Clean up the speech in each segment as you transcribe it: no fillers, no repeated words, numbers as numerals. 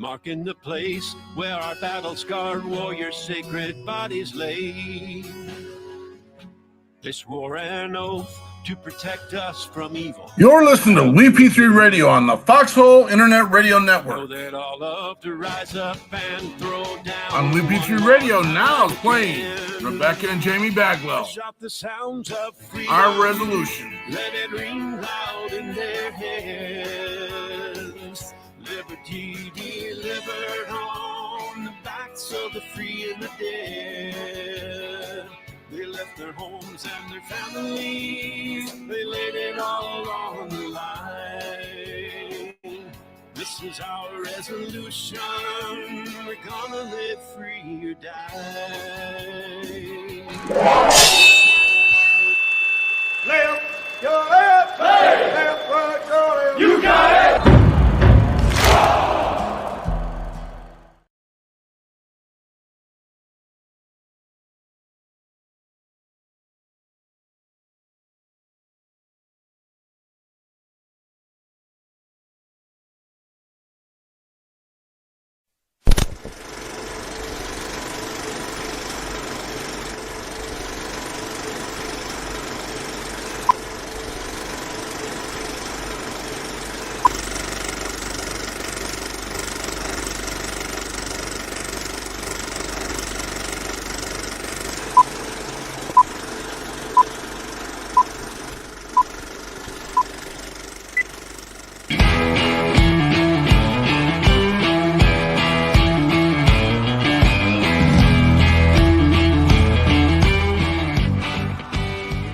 marking the place where our battle-scarred warriors' sacred bodies lay. They swore an oath to protect us from evil. You're listening to WeP3 Radio on the Foxhole Internet Radio Network. Know that all love to rise up and throw down. On WeP3 Radio now is playing Rebecca and Jamie Bagwell. The sounds of freedom, Our Resolution. let it ring loud in their heads. Liberty delivered on the backs of the free and the dead. They left their homes and their families. They laid it all on the line. This is our resolution. We're gonna live free or die. Left, your left, hey. Left, right, your left. You got it.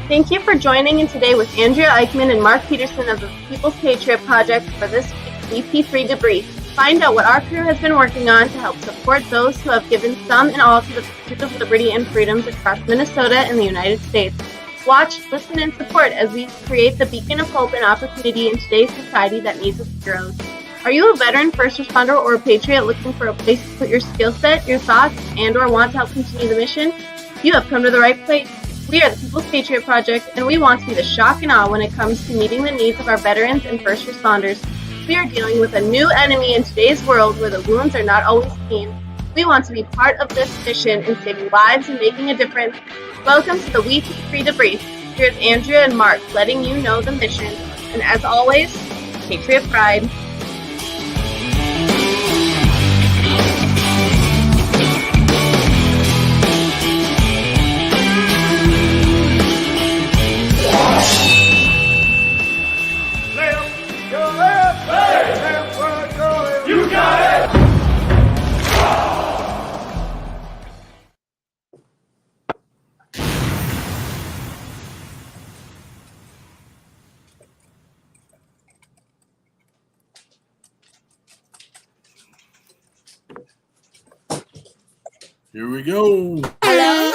Thank you for joining in today with Andrea Eichmann and Mark Peterson of the People's Patriot Project for this week's WeP3 Debrief. Find out what our crew has been working on to help support those who have given some and all to the pursuit of liberty and freedoms across Minnesota and the United States. Watch, listen, and support as we create the beacon of hope and opportunity in today's society that needs its heroes. Are you a veteran, first responder, or a patriot looking for a place to put your skill set, your thoughts, and/or want to help continue the mission? You have come to the right place. We are the People's Patriot Project, and we want to be the shock and awe when it comes to meeting the needs of our veterans and first responders. We are dealing with a new enemy in today's world where the wounds are not always clean. We want to be part of this mission in saving lives and making a difference. Welcome to the WeP3 Debrief. Here's Andrea and Mark letting you know the mission. And as always, Patriot Pride. Here we go. Hello?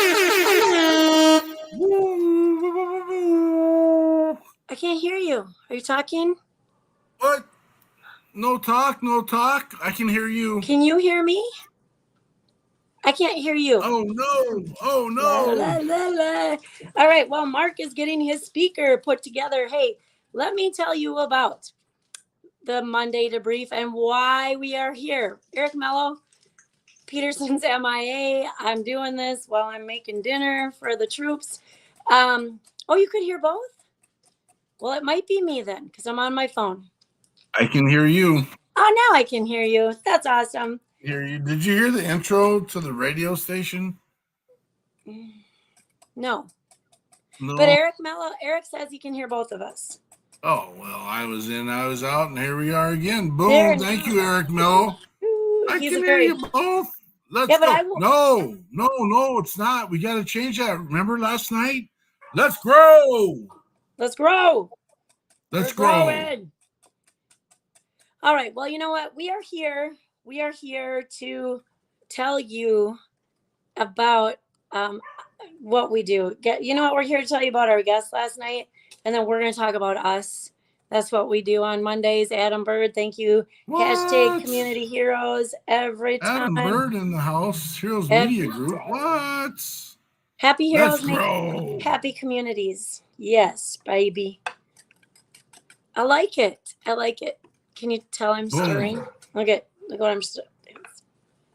I can't hear you. Are you talking? What? No talk, no talk. I can hear you. Can you hear me? I can't hear you. Oh, no. Oh, no. La, la, la. All right. Well, Mark is getting his speaker put together. Hey, let me tell you about the Monday Debrief and why we are here. Eric Mello, Peterson's MIA. I'm doing this while I'm making dinner for the troops. Oh, you could hear both? Well, it might be me then because I'm on my phone. I can hear you. Oh, now I can hear you. That's awesome. Hear you. Did you hear the intro to the radio station? No. No. But Eric says he can hear both of us. Oh, well, I was in, I was out, and here we are again. Boom. There, Thank you, Eric Mello. I He's can a hear very- you both. Let's Yeah, but go. I will- No, it's not. We got to change that. Remember last night? Let's grow. Let's grow. Let's We're grow. growing. All right. Well, you know what? We are here. We are here to tell you about what we do. You know what? We're here to tell you about our guest last night, and then we're going to talk about us. That's what we do on Mondays. Adam Bird, thank you. What? Hashtag Community Heroes every time. Adam Bird in the house. Heroes Media Group. What? Happy Heroes Let's grow. make happy communities. Yes, baby. I like it. I like it. Can you tell I'm stirring? Look at Look what I'm.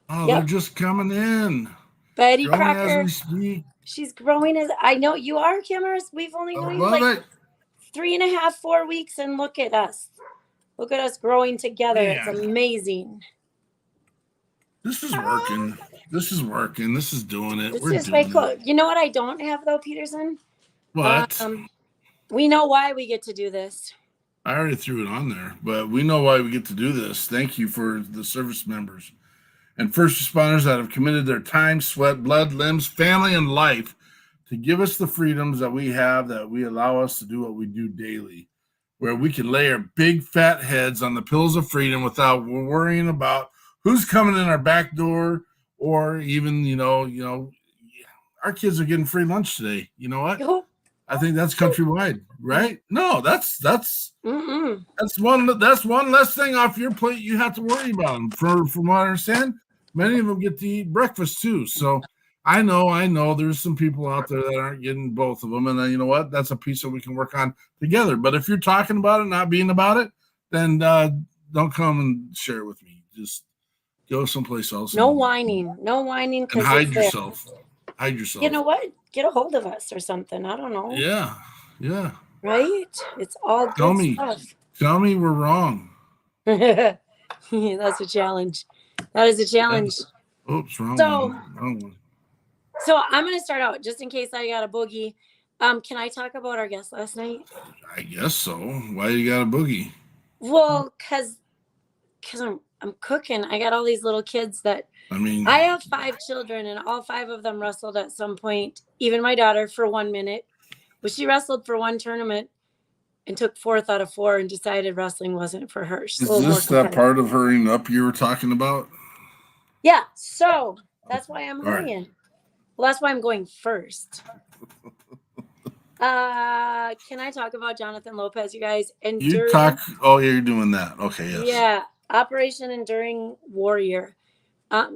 Oh, Yep. they're just coming in. Betty Growing Crocker. as we speak. She's growing as I know you are, Kimmers. We've only I known you love like it. 3.5, 4 weeks, and look at us. Look at us growing together. It's Man. amazing. This is working. This is working. This is doing it. This We're is doing very cool. it. You know what I don't have though, Peterson? What? We know why we get to do this. I already threw it on there, but we know why we get to do this. Thank you for the service members and first responders that have committed their time, sweat, blood, limbs, family, and life to give us the freedoms that we have, that we allow us to do what we do daily, where we can lay our big fat heads on the pillows of freedom without worrying about who's coming in our back door, or even, our kids are getting free lunch today. You know what? I think that's countrywide, right? No, that's one less thing off your plate you have to worry about. From what I understand, many of them get to eat breakfast too. So I know there's some people out there that aren't getting both of them, and you know what? That's a piece that we can work on together. But if you're talking about it, not being about it, then don't come and share it with me. Just go someplace else. No whining. And hide yourself. Hide yourself. You know what? Get a hold of us or something. I don't know. Yeah. Right? It's all good stuff. Tell me we're wrong. That's a challenge. That is a challenge. Oops, wrong one. So I'm going to start out just in case I got a boogie. Can I talk about our guest last night? I guess so. Why you got a boogie? Well, because I'm cooking. I got all these little kids that I have 5 children, and all 5 of them wrestled at some point. Even my daughter for 1 minute. But she wrestled for one tournament and took 4th out of 4 and decided wrestling wasn't for her. She's Is this that part of hurrying up you were talking about? Yeah. So that's why I'm hurrying. Right. Well, that's why I'm going first. Can I talk about Jonathan Lopez, you guys? You're doing that. Okay, yes. Yeah. Operation Enduring Warrior.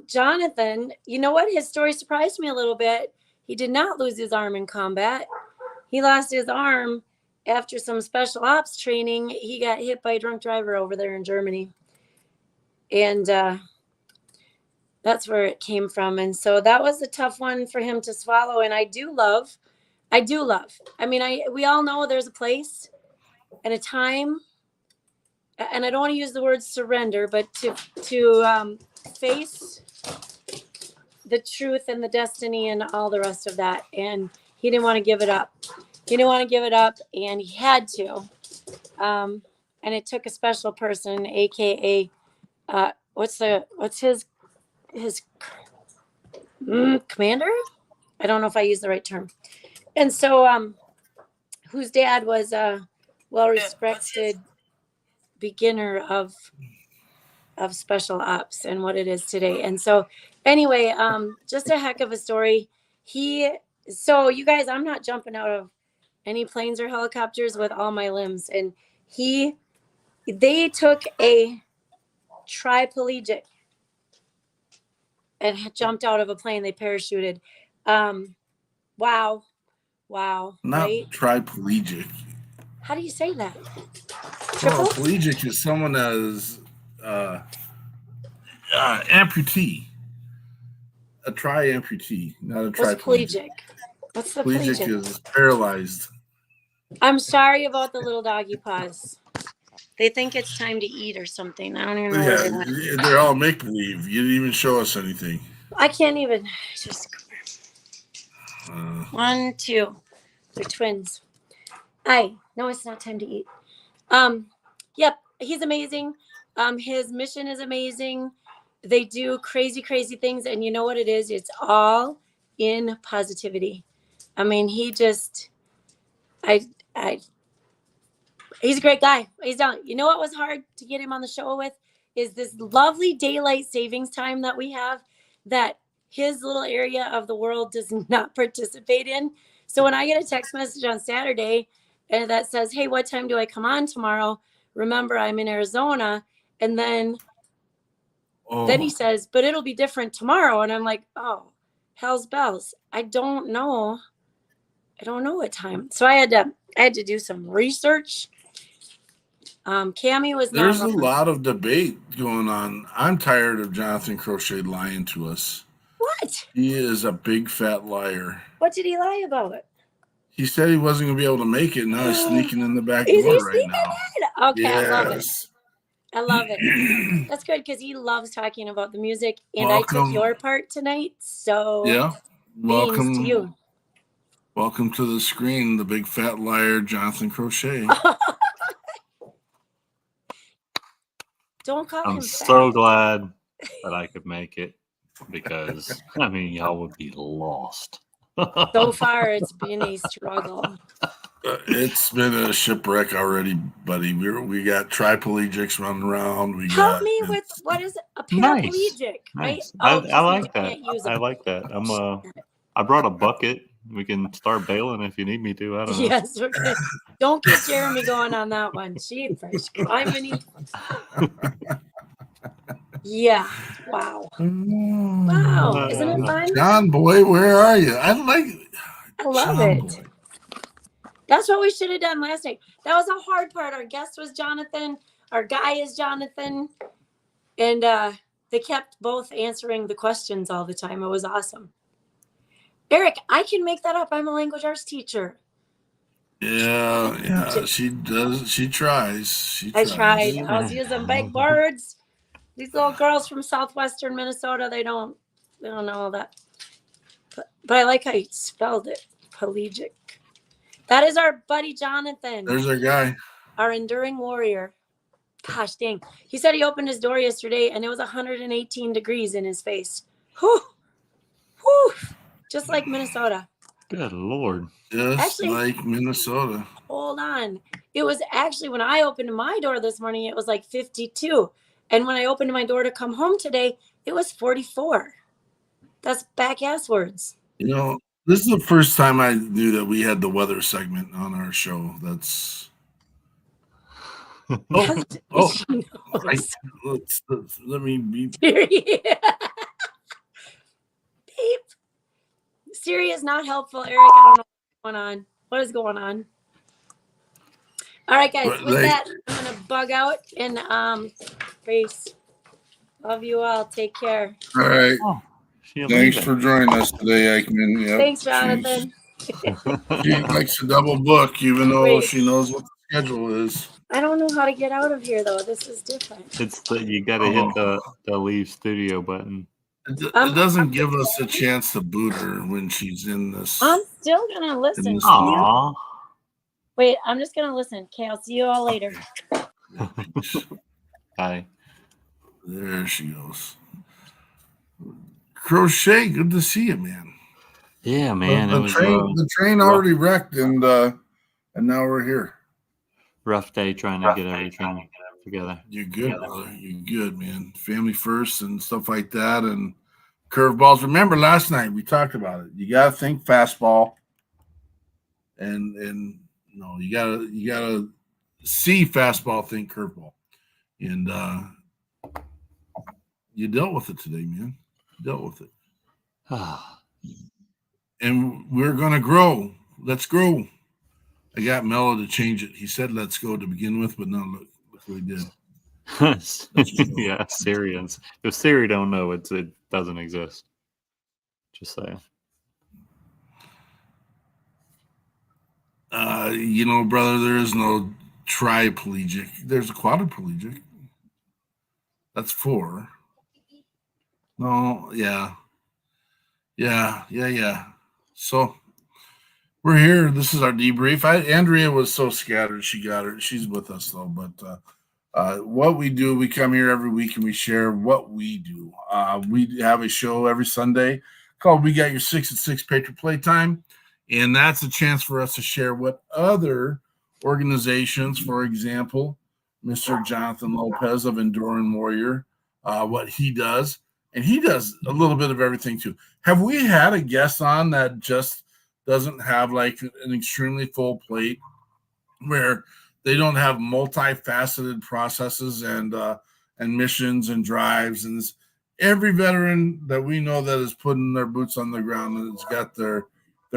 Jonathan, you know what? His story surprised me a little bit. He did not lose his arm in combat. He lost his arm after some special ops training. He got hit by a drunk driver over there in Germany. And that's where it came from. And so that was a tough one for him to swallow. And I do love. I mean, we all know there's a place and a time. And I don't want to use the word surrender, but to face the truth and the destiny and all the rest of that. And he didn't want to give it up. And he had to. And it took a special person, aka what's his commander? I don't know if I use the right term. And so whose dad was a well-respected beginner of special ops and what it is today. And so anyway, just a heck of a story. So you guys, I'm not jumping out of any planes or helicopters with all my limbs. And they took a triplegic and jumped out of a plane. They parachuted. Wow. Not right? Triplegic. How do you say that? Triplegic is someone that is amputee. A tri-amputee, not a triplegic. What's the Plegic is paralyzed. I'm sorry about the little doggy paws. They think it's time to eat or something. I don't even know where they went. They're all make-believe. You didn't even show us anything. I can't even. Just 1, 2. They're twins. No, it's not time to eat. Yep, he's amazing. His mission is amazing. They do crazy, crazy things, and you know what it is? It's all in positivity. I mean, he just, he's a great guy. He's done. You know what was hard to get him on the show with is this lovely daylight savings time that we have that his little area of the world does not participate in. So when I get a text message on Saturday and that says, hey, what time do I come on tomorrow? Remember, I'm in Arizona. And then he says, but it'll be different tomorrow. And I'm like, oh, hell's bells. I don't know what time. So I had to do some research. Cammie was not There's a wrong. lot of debate going on. I'm tired of Jonathan Crochet lying to us. What? He is a big fat liar. What did he lie about? He said he wasn't going to be able to make it. Now he's sneaking in the back Is he door right sneaking now. in? Okay, I love it. Yes. I love it. That's good because he loves talking about the music, and I Welcome. took your part tonight. So Yeah. beans to you. Welcome to the screen, the big fat liar, Jonathan Crochet. Don't call I'm him so fat. glad that I could make it because I mean y'all would be lost. So far, it's been a struggle. It's been a shipwreck already, buddy. We got triplegics running around. Help me with what is a paraplegic, right? Nice. Oh, I just like means you that. can't use I it. like that. I brought a bucket. We can start bailing if you need me to. I don't know. Yes, we're good. Don't get Jeremy going on that one. Jeepers, climbing. Yeah. Wow. Wow. Isn't it fun? John boy, where are you? I love John it. Boy. That's what we should have done last night. That was a hard part. Our guest was Jonathan. Our guy is Jonathan. And they kept both answering the questions all the time. It was awesome. Eric, I can make that up. I'm a language arts teacher. Yeah, she does. She tries. I tried. I was using big words. These little girls from southwestern Minnesota, they don't know all that. But I like how you spelled it. Pelagic. That is our buddy Jonathan. There's our guy. Our enduring warrior. Gosh dang. He said he opened his door yesterday and it was 118 degrees in his face. Whew. Whew. Just like Minnesota. Good Lord. Just like Minnesota. Hold on. It was actually when I opened my door this morning, it was like 52. And when I opened my door to come home today, it was 44. That's back ass words. You know, this is the first time I knew that we had the weather segment on our show. That's let me be. Beep. Siri is not helpful, Eric. I don't know what's going on. What is going on? All right, guys. With that, I'm gonna bug out and peace. Love you all. Take care. All right. Thanks for joining us today, Eichmann. Yep. Thanks, Jonathan. She likes to double book, even though she knows what the schedule is. I don't know how to get out of here, though. This is different. It's you got to hit the leave studio button. It doesn't give us a chance to boot her when she's in this. I'm still gonna listen. Aww. Wait, I'm just gonna listen. Okay, I'll see you all later. Bye. There she goes. Crochet, good to see you, man. Yeah, man. The train already wrecked, and now we're here. Rough day trying to get everything together. You're good, brother. You're good, man. Family first and stuff like that, and curveballs. Remember last night we talked about it. You gotta think fastball, and no, you gotta see fastball, think curveball, and you dealt with it today, man. You dealt with it, and we're gonna grow. Let's grow. I got Mello to change it. He said let's go to begin with, but no, look what he did. Yeah, Syrians. If Siri don't know, it doesn't exist. Just saying. Brother, there is no triplegic. There's a quadriplegic. That's 4. No, yeah. So we're here. This is our debrief. Andrea was so scattered. She got her. She's with us though. But what we do, we come here every week and we share what we do. We have a show every Sunday called "We Got Your 6 at 6 Patriot Playtime," and that's a chance for us to share what other organizations, for example, Mr. Jonathan Lopez of Enduring Warrior, what he does, and he does a little bit of everything too. Have we had a guest on that just doesn't have like an extremely full plate where they don't have multifaceted processes and missions and drives? And every veteran that we know that is putting their boots on the ground and has got their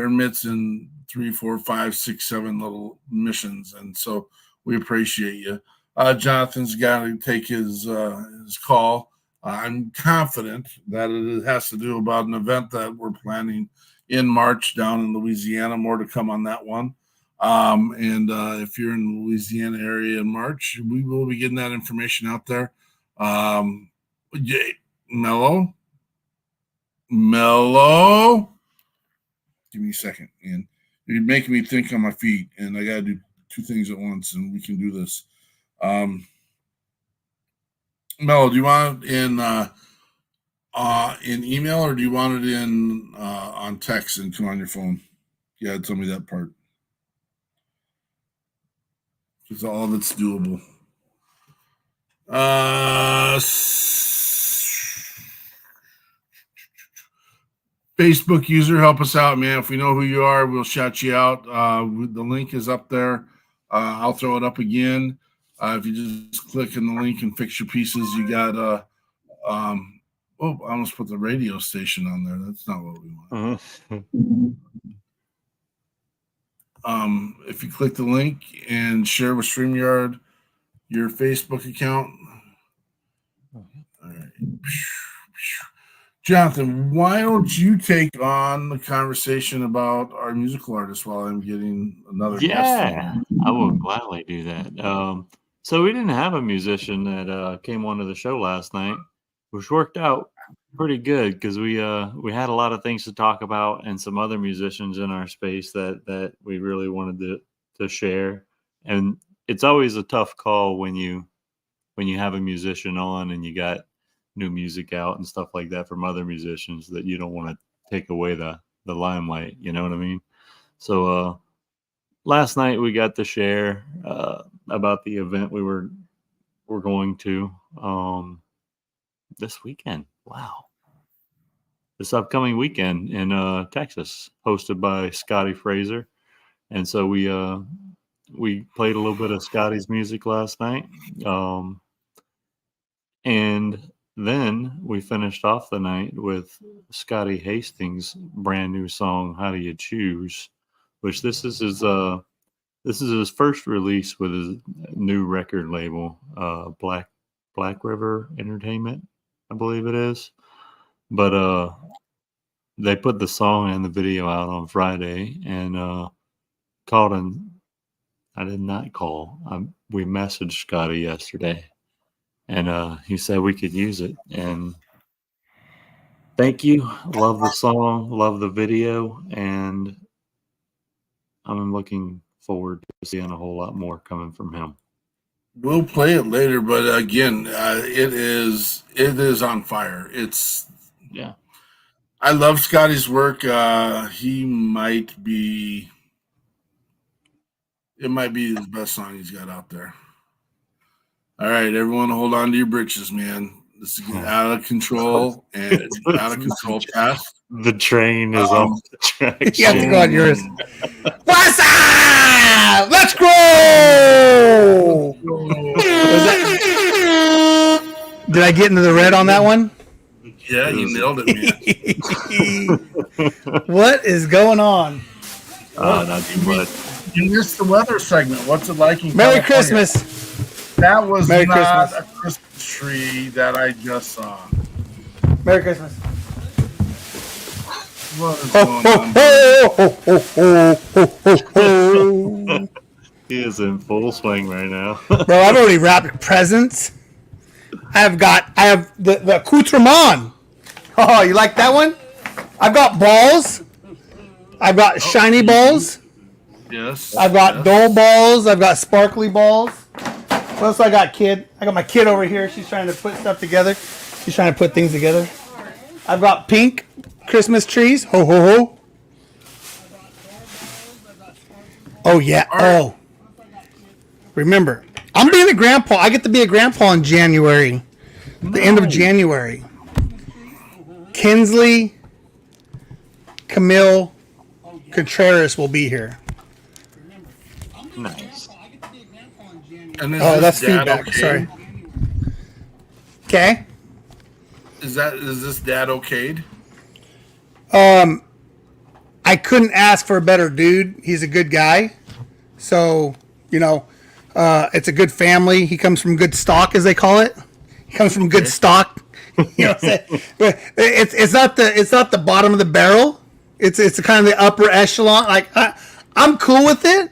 mitts in 3, 4, 5, 6, 7 little missions. And so we appreciate you. Jonathan's got to take his call. I'm confident that it has to do about an event that we're planning in March down in Louisiana. More to come on that one. And if you're in the Louisiana area in March, we will be getting that information out there. Mello, give me a second, man. You're making me think on my feet, and I got to do two things at once, and we can do this. Mello, do you want it in email, or do you want it in on text and come on your phone? Yeah, tell me that part. It's all that's doable. Facebook user, help us out, man. If we know who you are, we'll shout you out. The link is up there. I'll throw it up again. If you just click on the link and fix your pieces, you got I almost put the radio station on there. That's not what we want. If you click the link and share with StreamYard your Facebook account. All right. Jonathan, why don't you take on the conversation about our musical artists while I'm getting another guest? Yeah, I will gladly do that. So we didn't have a musician that came onto the show last night, which worked out pretty good because we had a lot of things to talk about and some other musicians in our space that we really wanted to share. And it's always a tough call when you have a musician on and you got new music out and stuff like that from other musicians that you don't want to take away the limelight, you know what I mean? So last night we got to share about the event we're going to this weekend. Wow. This upcoming weekend in Texas, hosted by Scotty Fraser. And so we played a little bit of Scotty's music last night. And then we finished off the night with Scotty Hastings' brand new song, How Do You Choose? Which this is his first release with his new record label, Black River Entertainment, I believe it is. But they put the song and the video out on Friday, and called him. I did not call. We messaged Scotty yesterday, and he said we could use it. And thank you. Love the song. Love the video, and I'm looking forward to seeing a whole lot more coming from him. We'll play it later, but again, it is on fire. Yeah. I love Scotty's work. He might be. It might be his best song he's got out there. All right, everyone, hold on to your britches, man. This is getting out of control and out of control fast. The train is off the track. You have to go on yours. What's up? Let's go! Did I get into the red on that one? Yeah, you nailed it, man. What is going on? Not too much. You missed the weather segment. What's it like in Merry California? Christmas. That was Merry not Christmas. a Christmas tree that I just saw. Merry Christmas. What is Ho, going on? ho, ho, ho, ho, ho, ho. He is in full swing right now. Bro, I've already wrapped presents. I have the accoutrement. Oh, you like that one? I've got balls. I've got shiny balls. Yes. I've got dull balls. I've got sparkly balls. What else I got, kid? I got my kid over here. She's trying to put stuff together. She's trying to put things together. I've got pink Christmas trees. Ho, ho, ho. Oh, yeah. Oh. Remember, I'm being a grandpa. I get to be a grandpa in January. The end of January. Kinsley, Camille, Contreras will be here. Nice. And Oh, that's dad feedback. okay? Sorry. Okay. Is this dad okayed? I couldn't ask for a better dude. He's a good guy. So, It's a good family. He comes from good stock, as they call it. He comes from good stock. You know what I'm saying? But it's not the bottom of the barrel. It's kind of the upper echelon. Like I'm cool with it.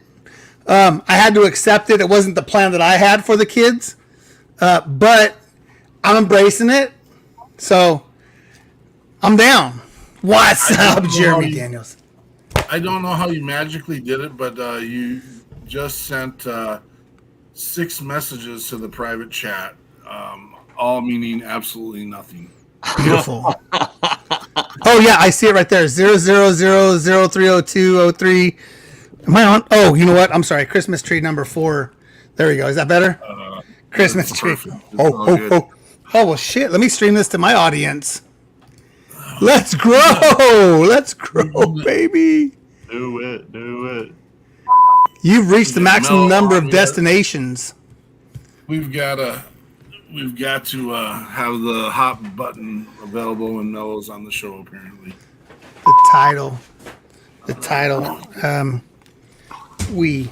I had to accept it. It wasn't the plan that I had for the kids, but I'm embracing it. So I'm down. What's up, Jeremy Daniels? I don't know how you magically did it, but you just sent 6 messages to the private chat, all meaning absolutely nothing. Beautiful. Oh yeah, I see it right there. 000030203. Am I on? Oh, you know what? I'm sorry. Christmas tree number 4. There we go. Is that better? Christmas tree. Oh, well, shit. Let me stream this to my audience. Let's grow. Let's grow, baby. Do it. You've reached the maximum number of destinations. We've got to have the hot button available when Mello's on the show. Apparently, The title. We.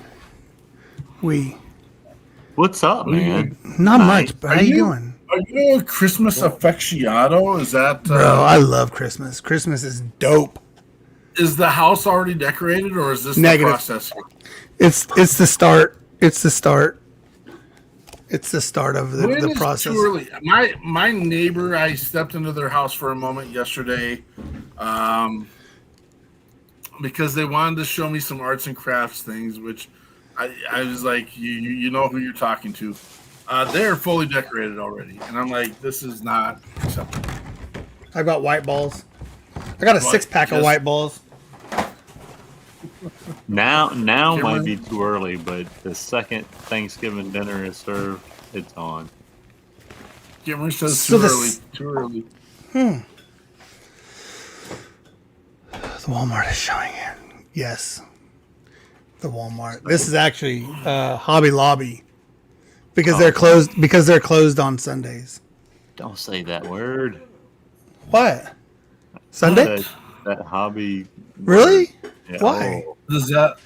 What's up, man? Not much, but how you doing? Are you a Christmas aficionado? Is that Bro, I love Christmas. Christmas is dope. Is the house already decorated, or is this Negative. the process? It's the start. It's the start. It's the start of When the is process. too early? My neighbor, I stepped into their house for a moment yesterday, because they wanted to show me some arts and crafts things, which I was like, you know who you're talking to. They're fully decorated already, and I'm like, this is not acceptable. I got white balls. I got a 6-pack of white balls. Now might be too early, but the second Thanksgiving dinner is served, it's on. Kimmer says So too the early. s- Too early. The Walmart is showing it. Yes. The Walmart. This is actually Hobby Lobby because they're closed. Because they're closed on Sundays. Don't say that word. What? Sunday? That hobby. Really? Yeah, Why? oh. Is that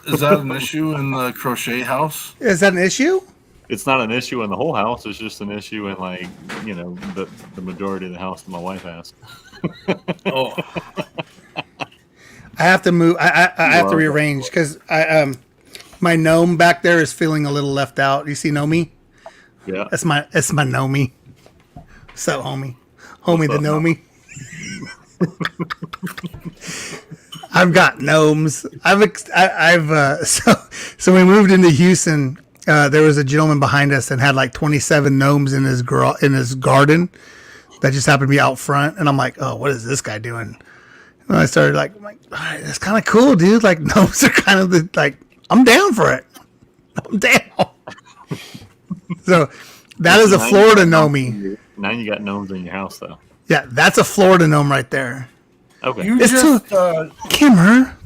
an issue in the crochet house? Is that an issue? It's not an issue in the whole house. It's just an issue in the majority of the house that my wife has. Oh, I have to move. I have to rearrange because my gnome back there is feeling a little left out. You see, Nomi? Yeah. That's my Nomi. What's up, homie? Homie, the Nomi. I've got gnomes. So we moved into Houston. There was a gentleman behind us and had like 27 gnomes in his garden that just happened to be out front. And I'm like, oh, what is this guy doing? And I started like, all right, that's kind of cool, dude. Like gnomes are kind of I'm down for it. I'm down. So that is a Florida gnome. Now you got gnomes in your house, though. Yeah, that's a Florida gnome right there. Okay. you It's just Kimmer.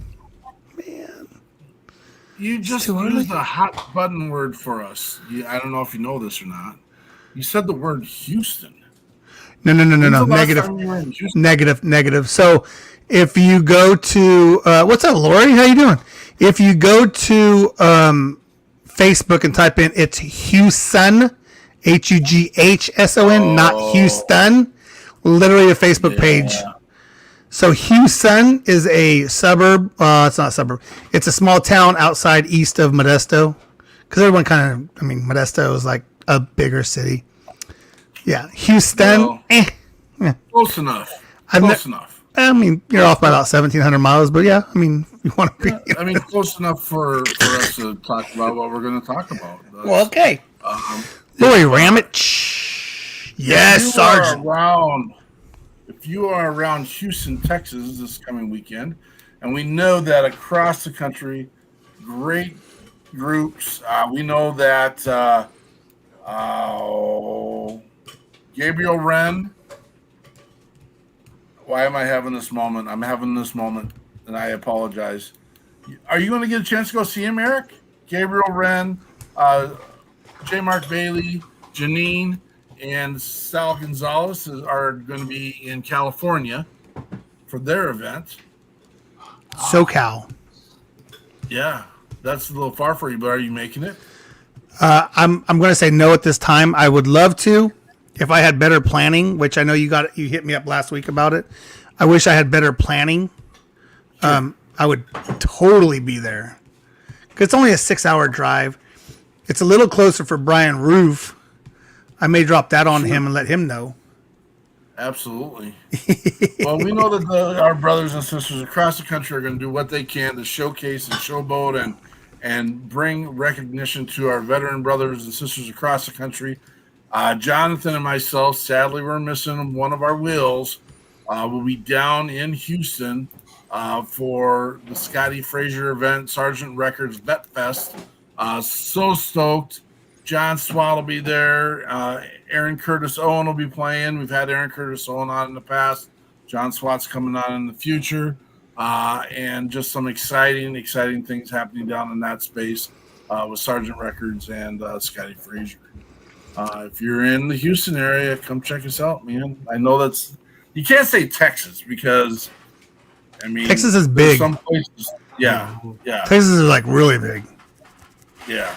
you just too early. used a hot button word for us. I don't know if you know this or not. You said the word Houston. No. When's the last Negative. time you were in Houston? Negative. So if you go to what's up, Lori? How you doing? If you go to Facebook and type in it's Houston, Hughson, not Houston. Literally a Facebook page. So Houston is a suburb. It's not a suburb. It's a small town outside east of Modesto. Because everyone Modesto is like a bigger city. Yeah, Houston. Well, Close enough. I've Close enough. I mean, you're off by about 1,700 miles, but yeah, I mean, you want to be. I mean, close enough for us to talk about what we're going to talk about. Well, okay. Lori Ramage. Yes, Sergeant. If you are around Houston, Texas this coming weekend, and we know that across the country, great groups. We know that Gabriel Wren. Why am I having this moment? I'm having this moment, and I apologize. Are you going to get a chance to go see him, Eric? Gabriel Wren, J. Mark Bailey, Janine, and Sal Gonzalez are going to be in California for their event. SoCal. Yeah, that's a little far for you, but are you making it? I'm going to say no at this time. I would love to if I had better planning, which I know you hit me up last week about it. I wish I had better planning. I would totally be there. 'Cause it's only a 6-hour drive. It's a little closer for Brian Roof. I may drop that on him and let him know. Absolutely. Well, we know that our brothers and sisters across the country are going to do what they can to showcase and showboat and bring recognition to our veteran brothers and sisters across the country. Jonathan and myself, sadly, we're missing one of our wheels. We'll be down in Houston for the Scotty Frazier event, Sergeant Records Vet Fest. So stoked. John Swat will be there. Aaron Curtis Owen will be playing. We've had Aaron Curtis Owen on in the past. John Swat's coming on in the future. And just some exciting things happening down in that space with Sergeant Records and Scotty Frazier. If you're in the Houston area, come check us out, man. I know you can't say Texas because, I mean, Texas is big. Some places, yeah. Texas is like really big. Yeah.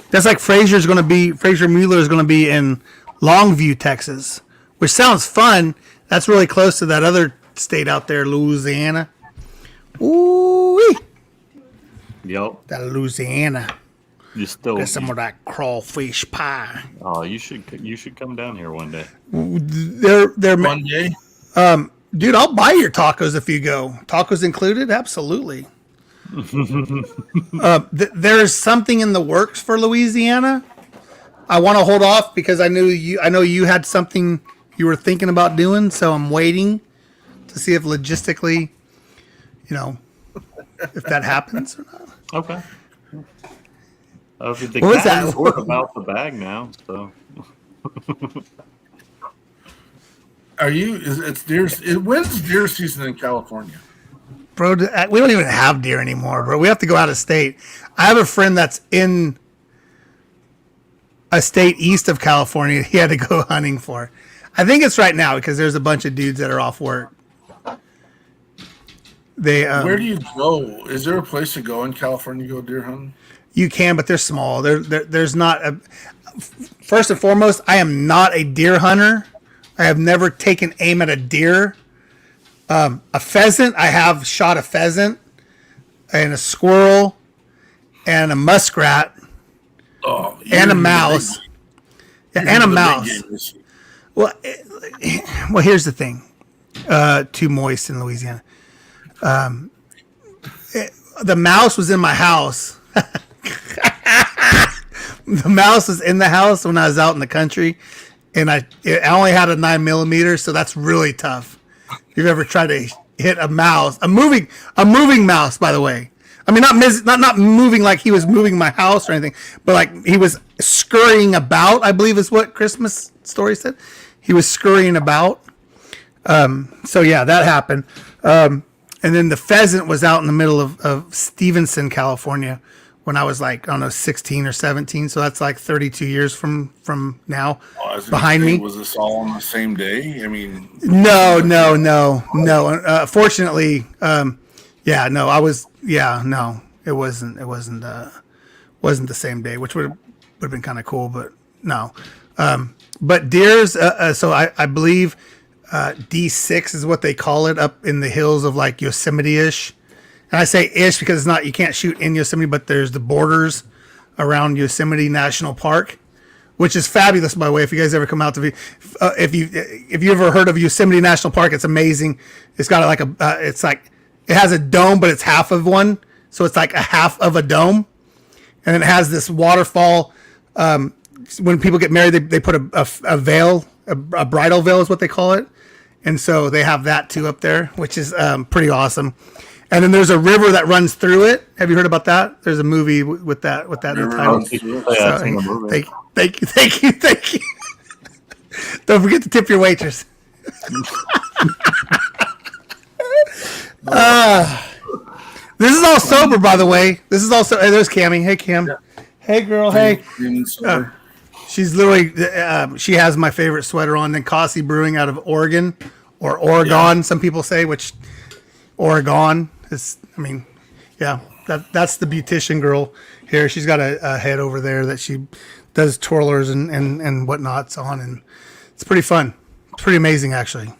That's like Frazier Mueller is going to be in Longview, Texas, which sounds fun. That's really close to that other state out there, Louisiana. Ooh, Yep. that Louisiana. You still Get some of that crawfish pie. Oh, you should come down here one day. They're One day. Dude, I'll buy your tacos if you go. Tacos included? Absolutely. There's something in the works for Louisiana. I want to hold off because I know you had something you were thinking about doing, so I'm waiting to see if logistically, if that happens or not. Okay. The What was that? We're about the bag now, so. When's deer season in California? Bro, we don't even have deer anymore, bro. We have to go out of state. I have a friend that's in a state east of California he had to go hunting for. I think it's right now because there's a bunch of dudes that are off work. Where do you go? Is there a place to go in California to go deer hunting? You can, but they're small. There's not a. First and foremost, I am not a deer hunter. I have never taken aim at a deer. A pheasant, I have shot a pheasant, and a squirrel, and a muskrat, and a mouse. Yeah, and a mouse. Well, here's the thing. Too moist in Louisiana. The mouse was in my house. The mouse was in the house when I was out in the country, and I only had a 9mm, so that's really tough. If you've ever tried to hit a mouse, a moving mouse, by the way. I mean, not moving like he was moving my house or anything, but like he was scurrying about, I believe is what Christmas Story said. He was scurrying about. So yeah, that happened. And then the pheasant was out in the middle of Stevenson, California, when I was like, I don't know, 16 or 17. So that's like 32 years from now behind me. Was this all on the same day? I mean, no. Fortunately, it wasn't the same day, which would have been kind of cool, but no. But deers, so I believe D6 is what they call it up in the hills of like Yosemite-ish. And I say ish because it's not, you can't shoot in Yosemite, but there's the borders around Yosemite National Park, which is fabulous, by the way. If you guys ever come out to if you ever heard of Yosemite National Park, it's amazing. It's got like it has a dome, but it's half of one. So it's like a half of a dome. And it has this waterfall. When people get married, they put a veil, a bridal veil is what they call it. And so they have that too up there, which is pretty awesome. And then there's a river that runs through it. Have you heard about that? There's a movie with that in the title. Thank you. Don't forget to tip your waitress. This is all sober, by the way. This is also. Hey, there's Cammie. Hey, Cam. Yeah. Hey, girl. Hey. She's literally. She has my favorite sweater on. Ninkasi Brewing out of Oregon, or Oregon. Yeah. Some people say, which Oregon is. I mean, yeah. That's the beautician girl here. She's got a head over there that she does twirlers and whatnots on, and it's pretty fun. It's pretty amazing, actually.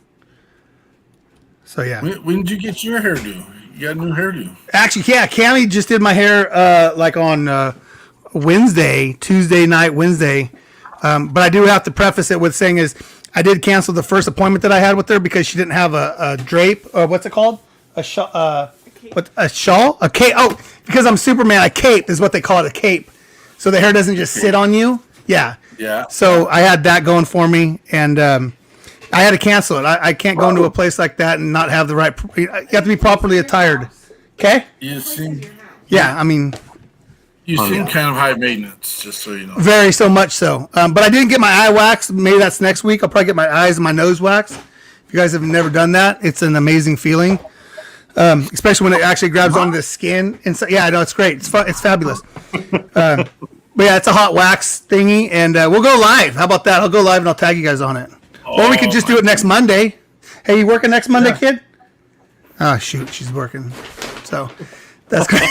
So yeah. When did you get your hairdo? You got a new hairdo. Actually, yeah, Cammy just did my hair like on Tuesday night, Wednesday. But I do have to preface it with saying is I did cancel the first appointment that I had with her because she didn't have a drape, or what's it called? A shawl? A shawl? A cape. Oh, because I'm Superman, a cape is what they call it, a cape. So the hair doesn't just sit on you. Yeah. Yeah. So I had that going for me, and I had to cancel it. I can't go into a place like that and not have the right. You have to be properly attired. Okay. You seem Yeah, I mean, kind of high maintenance, just so you know. very so much so. But I didn't get my eye wax. Maybe that's next week. I'll probably get my eyes and my nose wax. If you guys have never done that, it's an amazing feeling, especially when it actually grabs onto the skin. And so, yeah, I know it's great. It's fun. It's fabulous. But yeah, it's a hot wax thingy, and we'll go live. How about that? I'll go live and I'll tag you guys on it. Or we could just do it next Monday. Hey, you working next Monday, kid? Oh shoot, she's working. So that's gonna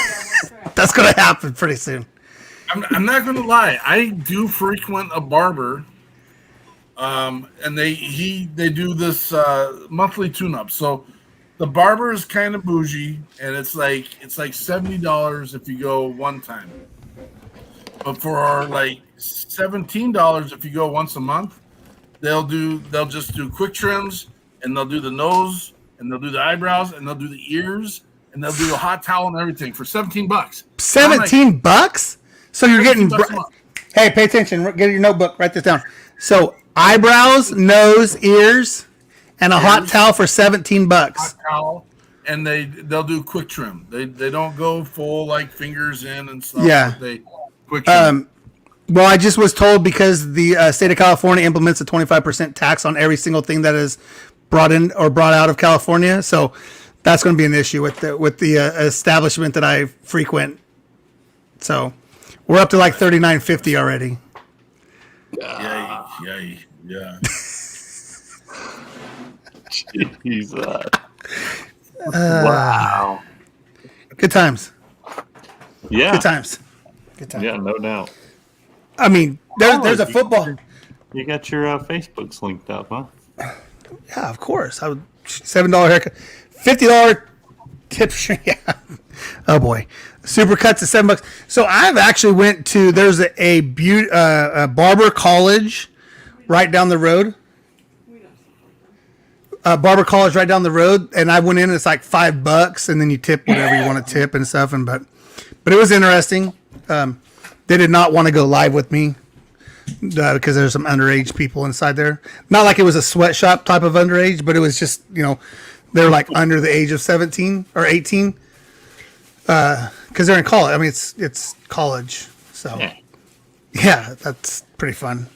that's gonna happen pretty soon. I'm not going to lie. I do frequent a barber, and they do this monthly tune-up. So the barber is kind of bougie, and it's like $70 if you go one time. But for like $17 if you go once a month, they'll just do quick trims, and they'll do the nose, and they'll do the eyebrows, and they'll do the ears, and they'll do a hot towel and everything for $17. $17? So you're getting. Hey, pay attention. Get your notebook. Write this down. So eyebrows, nose, ears, and a hot towel for $17. Hot towel, and they'll do quick trim. They don't go full like fingers in and stuff. Yeah. They quick trim. Well, I just was told because the state of California implements a 25% tax on every single thing that is brought in or brought out of California. So that's going to be an issue with the establishment that I frequent. So we're up to like $39.50 already. Yeah. Jesus. Wow. Good times. Yeah. Good times. Yeah, no doubt. I mean, there's a football. You got your Facebooks linked up, huh? Yeah, of course. I would $7 haircut, $50 tip. Yeah. Oh boy, super cuts at $7. So I've actually went to there's a barber college right down the road. Barber college right down the road, and I went in. And it's like $5, and then you tip whatever you want to tip and stuff. But it was interesting. They did not want to go live with me because there's some underage people inside there. Not like it was a sweatshop type of underage, but it was just, they're like under the age of 17 or 18 because they're in college. I mean, it's college. So, yeah, that's pretty fun.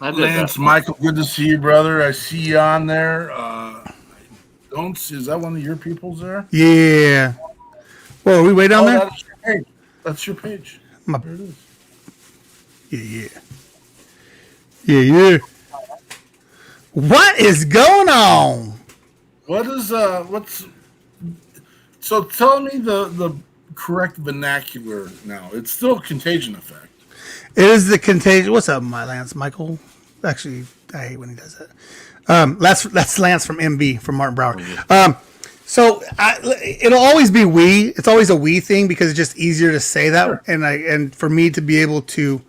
Lance, Michael, good to see you, brother. I see you on there. Is that one of your peoples there? Yeah. Well, are we way down there? That's your page. That's your page. There it is. Yeah. What is going on? So tell me the correct vernacular now. It's still contagion effect. It is the contagion. What's up, my Lance, Michael? Actually, I hate when he does that. That's Lance from MB, from Martin Brower. So it'll always be we. It's always a we thing because it's just easier to say that, sure. And for me to be able to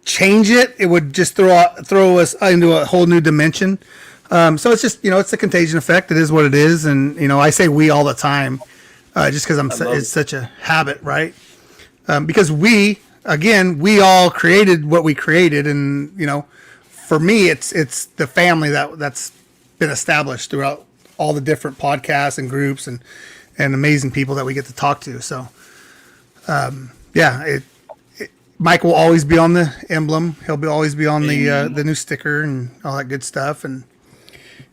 change it, it would just throw us into a whole new dimension. So it's just it's a contagion effect. It is what it is, and I say we all the time, just because it's such a habit, right? Because we all created what we created, and for me, it's the family that's been established throughout all the different podcasts and groups and amazing people that we get to talk to. So, Mike will always be on the emblem. He'll always be on the new sticker and all that good stuff. And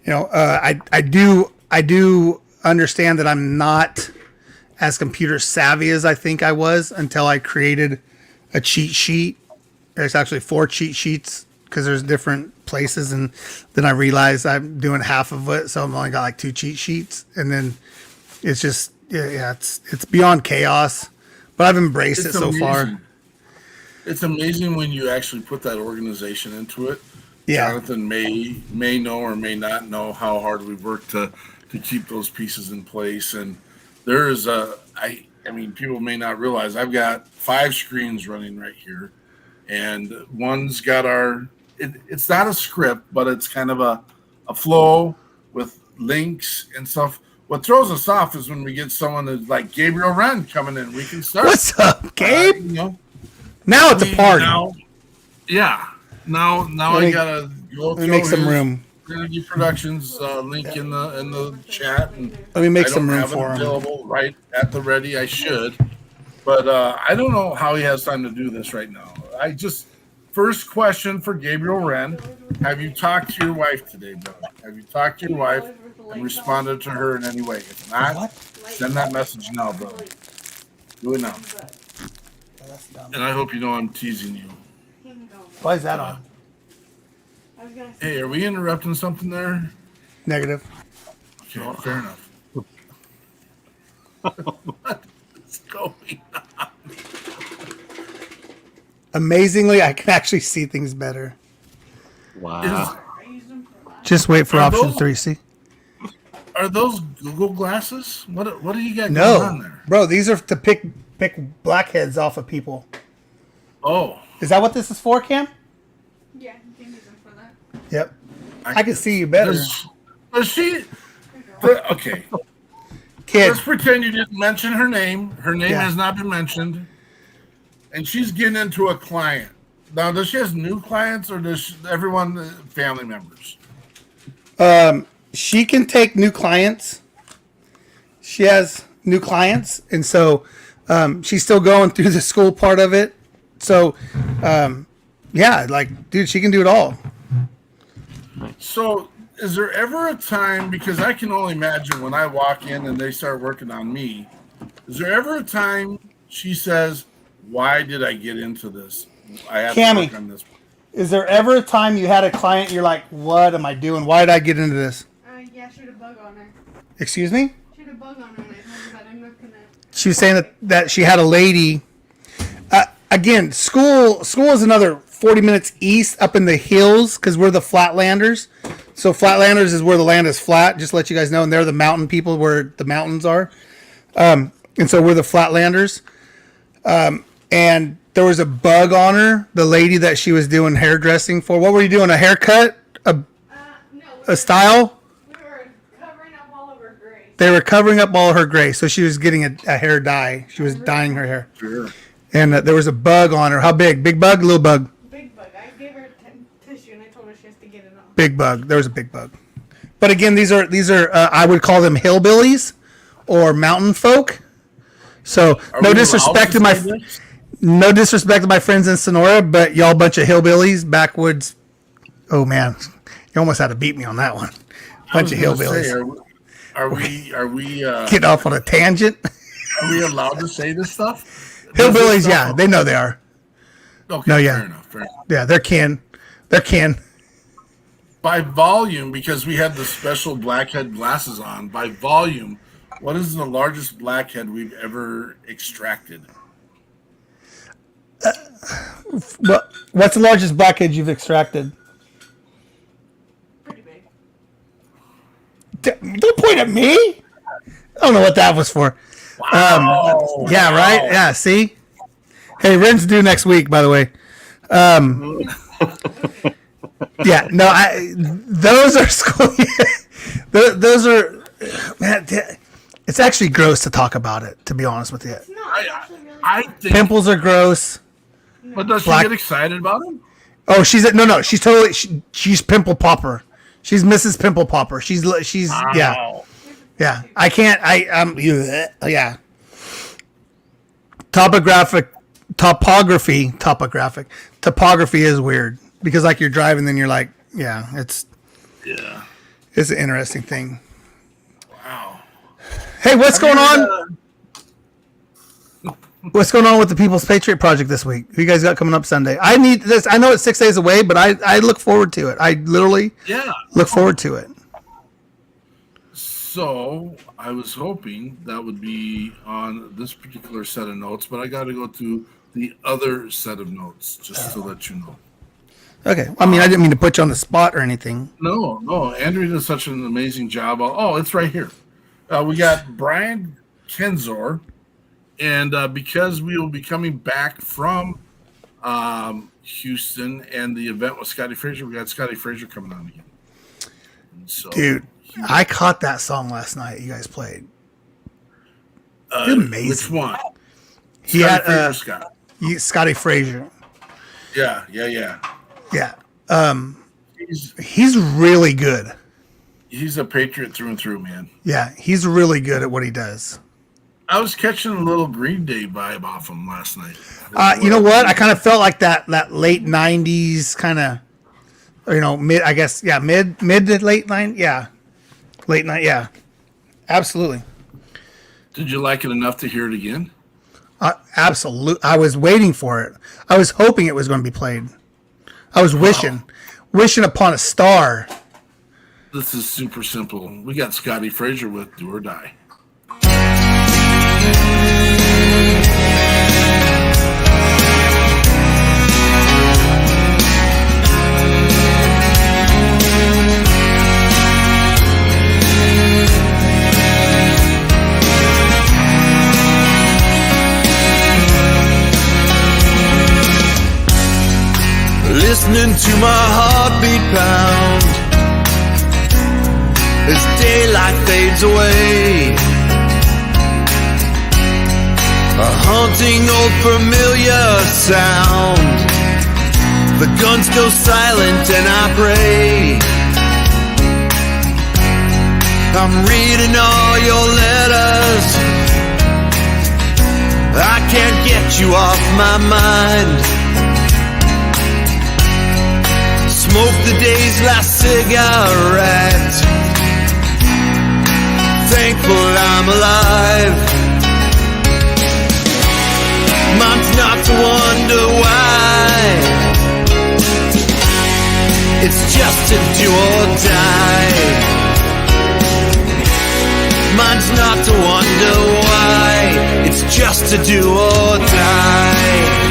I do understand that I'm not as computer savvy as I think I was until I created a cheat sheet. There's actually 4 cheat sheets because there's different places, and then I realized I'm doing half of it, so I've only got like 2 cheat sheets, and then it's just yeah, it's beyond chaos, but I've embraced it so far. It's amazing when you actually put that organization into it. Yeah. Jonathan may know or may not know how hard we've worked to keep those pieces in place. And there is I mean, people may not realize I've got 5 screens running right here, and one's got it's not a script, but it's kind of a flow with links and stuff. What throws us off is when we get someone that's like Gabriel Wren coming in. We can start. What's up, Gabe? You know, now it's a party. Now I gotta go Let me make some room. Energy Productions link in the chat, and Let me make I some don't room have it for him. available right at the ready. I should, but I don't know how he has time to do this right now. First question for Gabriel Wren: have you talked to your wife today, brother? Have you talked to your wife and responded to her in any way? If not, send that message now, brother. Do it now. And I hope you know I'm teasing you. Why is that on? Hey, are we interrupting something there? Negative. Okay, fair enough. What is going on? Amazingly, I can actually see things better. Wow. Just wait for Are option those- 3. See? Are those Google glasses? What do you got going on No, there? bro. These are to pick blackheads off of people. Oh, Is that what this is for, Cam? Yeah, you can use them for that. Yep. I can see you better. Does she? Okay. Kid, Let's pretend you didn't mention her name. Her name Yeah. has not been mentioned, and she's getting into a client. Now, does she have new clients, or does everyone family members? she can take new clients. She has new clients, and so she's still going through the school part of it. So, yeah, like, dude, she can do it all. So, is there ever a time, because I can only imagine when I walk in and they start working on me, is there ever a time she says, why did I get into this? I have Cammy. to work on this. Is there ever a time you had a client you're like, what am I doing? Why did I get into this? Yeah, shoot a bug on her. Excuse me? Shoot a bug on her, and I told her that I'm not gonna. She was saying that she had a lady. Again, school is another 40 minutes east up in the hills because we're the Flatlanders. So Flatlanders is where the land is flat, just to let you guys know. And they're the mountain people where the mountains are. And so we're the Flatlanders. And there was a bug on her, the lady that she was doing hairdressing for. What were you doing? A haircut? No, A style? we were covering up all of her gray. They were covering up all her gray. So she was getting a hair dye. She was dyeing her hair. Sure. And there was a bug on her. How big? Big bug? Little bug? Big bug. I gave her tissue, and I told her she has to get it off. Big bug. There was a big bug. But again, these are I would call them hillbillies or mountain folk. So Are no we disrespect to allowed my say this? no disrespect to my friends in Sonora, but y'all bunch of hillbillies, backwoods. Oh man, you almost had to beat me on that one. I Bunch was of gonna hillbillies. Say, are we Get off on a tangent. are we allowed to say this stuff? Hillbillies, yeah, they know they are. Okay, No, yeah. fair enough. Fair enough. Yeah, they're kin. They're kin. By volume, because we had the special blackhead glasses on, by volume, what is the largest blackhead we've ever extracted? But what's the largest blackhead you've extracted? Pretty big. Don't point at me. I don't know what that was for. Wow. Yeah, right? Yeah, see? Hey, Ren's due next week, by the way. Yeah, no, those are school. Those are, man, it's actually gross to talk about it, to be honest with you. No, it's actually really I think, Pimples are gross. but does she Black- get excited about them? Oh, she's she's totally, she's Pimple Popper. She's Mrs. Pimple Popper. She's yeah. Wow. Yeah, I can't. Yeah. Topography is weird because like you're driving, then you're like, yeah, it's Yeah. an interesting thing. Wow. Hey, what's going on? What's going on with the People's Patriot Project this week? Who you guys got coming up Sunday? I need this. I know it's 6 days away, but I look forward to it. I literally Yeah. look forward to it. So I was hoping that would be on this particular set of notes, but I got to go to the other set of notes just to let you know. Okay. I mean, I didn't mean to put you on the spot or anything. No. Andrew did such an amazing job. Oh, it's right here. We got Brian Kenzor, and because we will be coming back from Houston and the event with Scotty Frazier, we got Scotty Frazier coming on again. And so, Dude, I caught that song last night you guys played. Amazing. Which one? He Scotty had Frazier, Scott. Scotty Frazier. Yeah. Yeah. He's really good. He's a Patriot through and through, man. Yeah, he's really good at what he does. I was catching a little Green Day vibe off him last night. You know what? I kind of felt like that late 90s kind of, mid, I guess, yeah, mid to late 90s. Yeah. Late night, yeah. Absolutely. Did you like it enough to hear it again? Absolutely. I was waiting for it. I was hoping it was going to be played. I was wishing upon a star. This is super simple. We got Scotty Frazier with Do or Die. Listening to my heartbeat pound as daylight fades away. A haunting old familiar sound. The guns go silent and I pray. I'm reading all your letters. I can't get you off my mind. Smoke the day's last cigarette. Thankful I'm alive. Mine's not to wonder why. It's just to do or die. Mine's not to wonder why. It's just to do or die.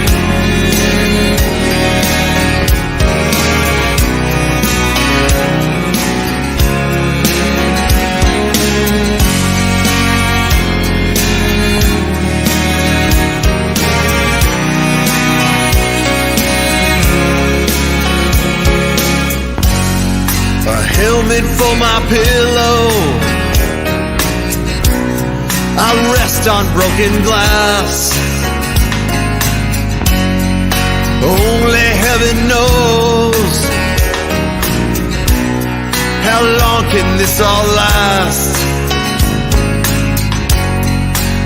Helmet for my pillow. I rest on broken glass. Only heaven knows how long can this all last.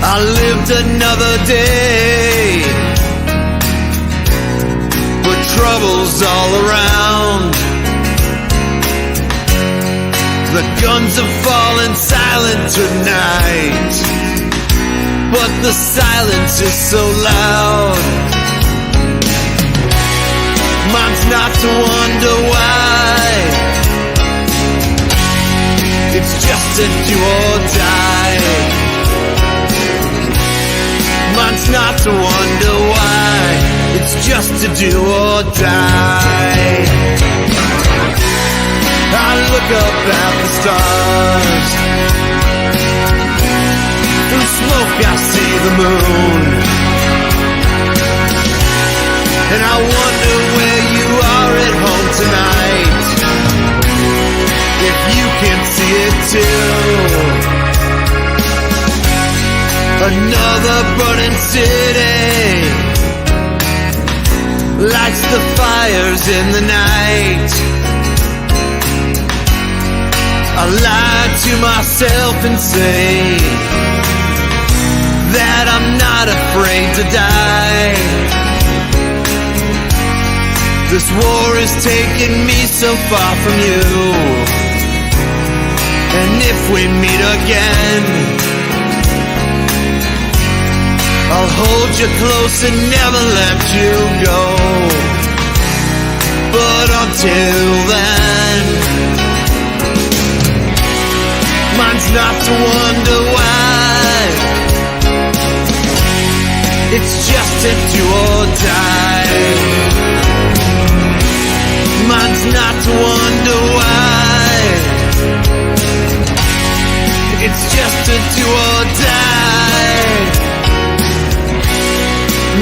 I lived another day, but trouble's all around. The guns have fallen silent tonight, but the silence is so loud. Mine's not to wonder why. It's just to do or die. Mine's not to wonder why. It's just to do or die. I look up at the stars. Through smoke I see the moon. And I wonder where you are at home tonight. If you can see it too. Another burning city lights the fires in the night. I lie to myself and say that I'm not afraid to die. This war is taking me so far from you. And if we meet again, I'll hold you close and never let you go. But until then, mine's not to wonder why. It's just a do or die. Mine's not to wonder why. It's just a do or die.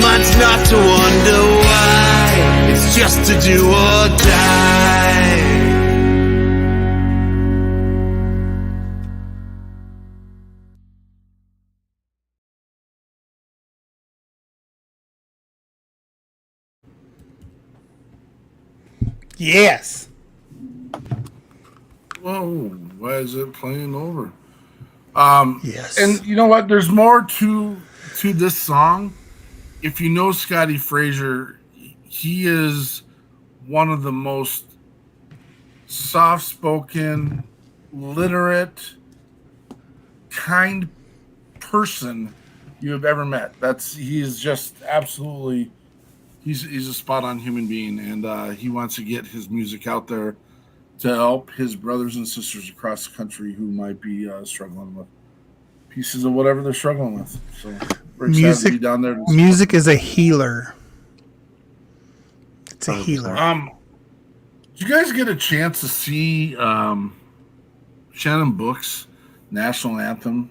Mine's not to wonder why. It's just a do or die. Yes. Whoa, why is it playing over? Yes. And you know what? There's more to this song. If you know Scotty Frazier, he is one of the most soft-spoken, literate, kind person you have ever met. He is just absolutely. He's a spot-on human being, and he wants to get his music out there to help his brothers and sisters across the country who might be struggling with pieces of whatever they're struggling with. So we're excited to be down there. Music is a healer. It's a healer. Did you guys get a chance to see Shannon Book's national anthem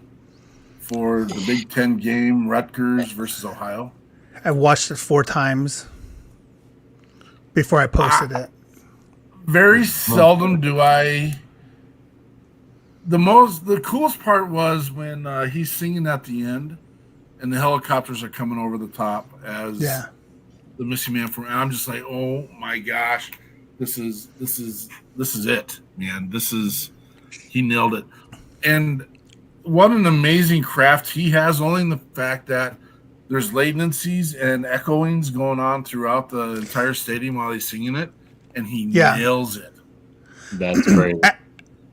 for the Big Ten game, Rutgers versus Ohio? I watched it 4 times before I posted it. Very seldom do I. The coolest part was when he's singing at the end, and the helicopters are coming over the top as the missing man from. And I'm just like, oh my gosh, this is it, man. He nailed it. And what an amazing craft he has, only in the fact that there's latencies and echoings going on throughout the entire stadium while he's singing it, and he nails it. That's great.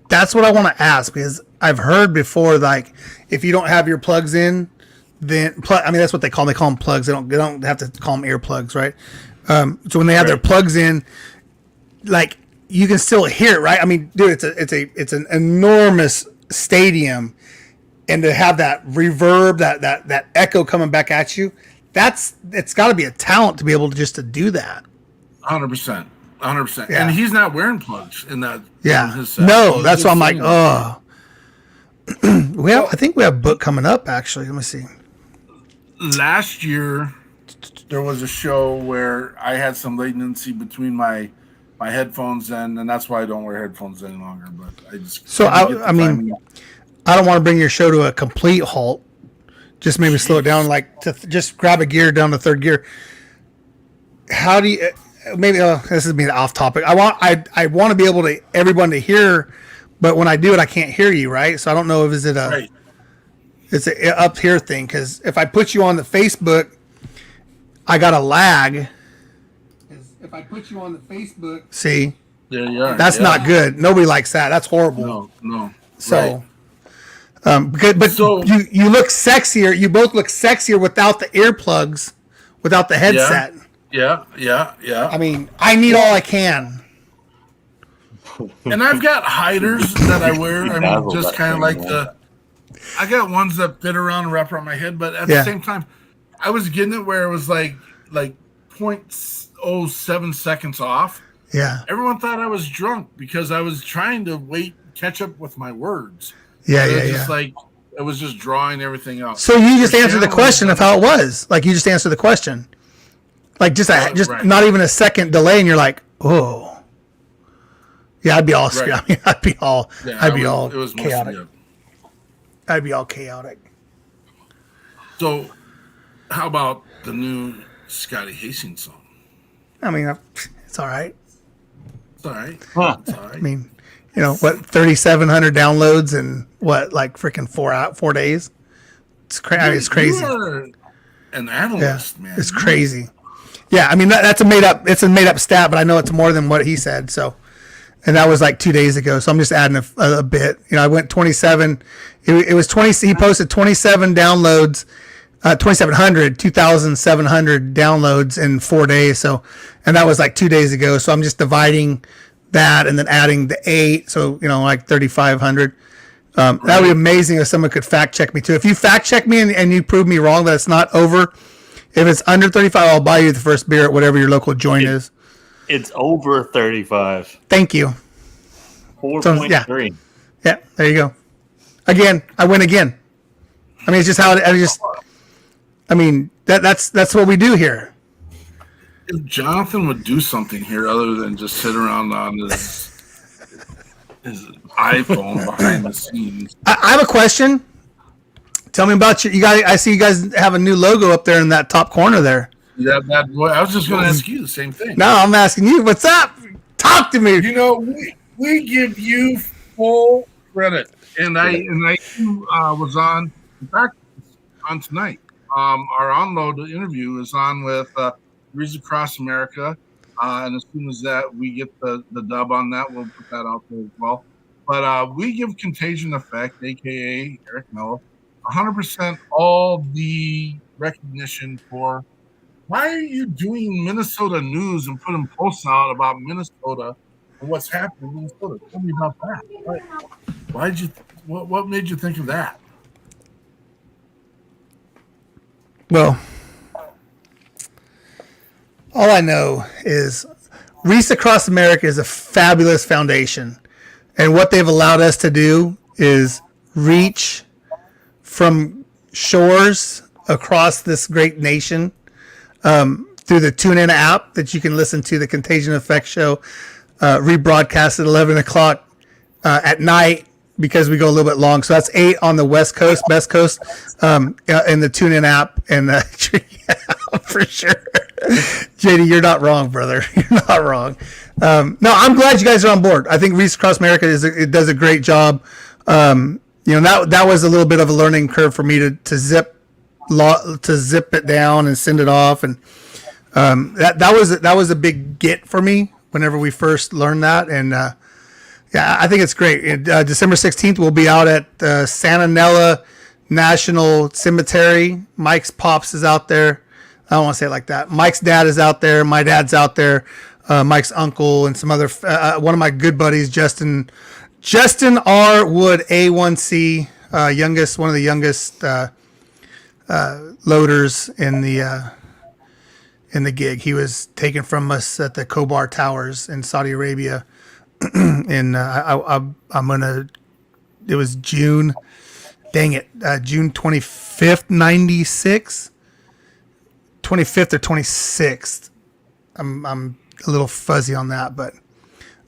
That's what I want to ask, because I've heard before, like, if you don't have your plugs in, then that's what they call them. They call them plugs. They don't have to call them earplugs, right? So when they have their plugs in, like, you can still hear it, right? I mean, dude, it's an enormous stadium. And to have that reverb, that echo coming back at you, it's got to be a talent to be able to do that. 100%, 100%. Yeah. And he's not wearing plugs in that. Yeah, in his set. no, that's why I'm like, oh. I think we have a book coming up. Actually, let me see. Last year, there was a show where I had some latency between my headphones, and that's why I don't wear headphones any longer. But I just I don't want to bring your show to a complete halt. Just maybe slow it down, like to just grab a gear down to 3rd gear. How do you? Maybe this is being off topic. I want to be able to everyone to hear, but when I do it, I can't hear you, right? So I don't know if it's a up here thing, because if I put you on the Facebook, I got a lag. If I put you on the Facebook, see, there you are. That's not good. Nobody likes that. That's horrible. No. So. Right. You look sexier. You both look sexier without the earplugs, without the headset. Yeah. I mean, I need all I can. And I've got hiders that I wear. I mean, just kind of like I got ones that fit around and wrap around my head, but at the same time, I was getting it where it was like 0.07 seconds off. Yeah. Everyone thought I was drunk because I was trying to catch up with my words. Just like it was just drawing everything out. So you just answered the question of how it was. Like you just answered the question. Like just not even a second delay, and you're like, oh, yeah. I'd be all screwed. I mean, I'd be all chaotic. I'd be all chaotic. So, how about the new Scotty Hastings song? I mean, it's all right. It's all right. Huh. It's all right. I mean, 3,700 downloads in like freaking 4 days. It's crazy. It's crazy. You are an analyst, man. It's crazy. Yeah, I mean it's a made up stat, but I know it's more than what he said. So, and that was like 2 days ago. So I'm just adding a bit. I went 27. It was 20. He posted 27 downloads, 2,700 downloads in 4 days. So, and that was like 2 days ago. So I'm just dividing that and then adding the 8. So like 3,500. That would be amazing if someone could fact check me too. If you fact check me and you prove me wrong that it's not over, if it's under 35, I'll buy you the first beer at whatever your local joint is. It's over 35. Thank you. 4.3. Yeah, there you go. Again, I win again. I mean, it's just how that's what we do here. If Jonathan would do something here other than just sit around on his iPhone behind the scenes. I have a question. Tell me about you guys. I see you guys have a new logo up there in that top corner there. I was just going to ask you the same thing. No, I'm asking you. What's up? Talk to me. You know, we give you full credit, and I was on. In fact, on tonight. Our onload interview is on with Reads Across America, and as soon as that we get the dub on that, we'll put that out there as well. But we give Contagion Effect, aka Eric Mello, 100% all the recognition for why are you doing Minnesota news and putting posts out about Minnesota and what's happening in Minnesota? Tell me about that. Why did you? What made you think of that? Well, all I know is Reach Across America is a fabulous foundation. And what they've allowed us to do is reach from shores across this great nation through the TuneIn app that you can listen to the Contagion Effect show rebroadcast at 11 o'clock at night because we go a little bit long. So that's 8 on the West Coast, Best Coast, in the TuneIn app. And yeah, for sure. JD, you're not wrong, brother. You're not wrong. No, I'm glad you guys are on board. I think Reach Across America it does a great job. That was a little bit of a learning curve for me to zip it down and send it off, and that was a big get for me whenever we first learned that. And yeah, I think it's great. December 16th, we'll be out at Santa Nella National Cemetery. Mike's pops is out there. I don't want to say it like that. Mike's dad is out there. My dad's out there. Mike's uncle and some other one of my good buddies, Justin R. Wood, A1C, one of the youngest loaders in the gig. He was taken from us at the Khobar Towers in Saudi Arabia. And it was June 25th, 96, 25th or 26th. I'm a little fuzzy on that, but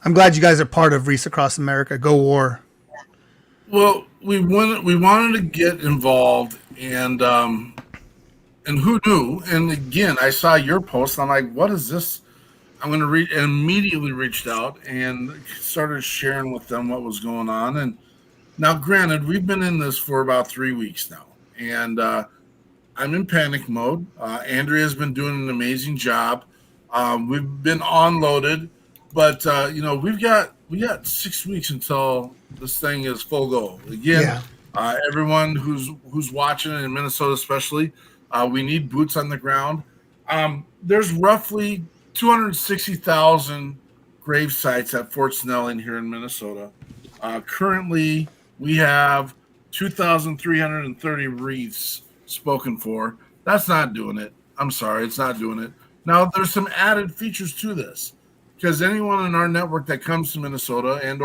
I'm glad you guys are part of Reach Across America. Go War. Well, we wanted to get involved, and who knew? And again, I saw your post, and I'm like, what is this? I'm going to read, and immediately reached out and started sharing with them what was going on. And now, granted, we've been in this for about 3 weeks now, and I'm in panic mode. Andrea's been doing an amazing job. We've been onloaded, but we got 6 weeks until this thing is full go. Again, everyone who's watching in Minnesota, especially, we need boots on the ground. There's roughly 260,000 grave sites at Fort Snelling here in Minnesota. Currently, we have 2,330 wreaths spoken for. That's not doing it. I'm sorry, it's not doing it. Now, there's some added features to this because anyone in our network that comes to Minnesota and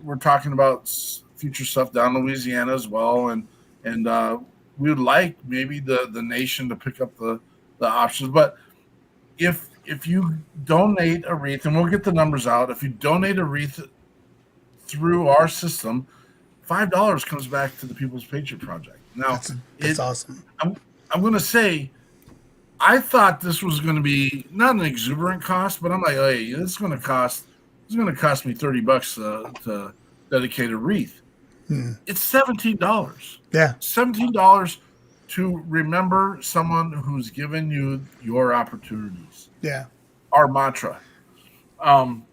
we're talking about future stuff down Louisiana as well, and we would like maybe the nation to pick up the options. But if you donate a wreath, and we'll get the numbers out, if you donate a wreath through our system, $5 comes back to the People's Patriot Project. Now, that's awesome. I'm going to say, I thought this was going to be not an exuberant cost, but I'm like, hey, it's going to cost me $30 to dedicate a wreath. It's $17. Yeah, $17 to remember someone who's given you your opportunities. Yeah, our mantra. And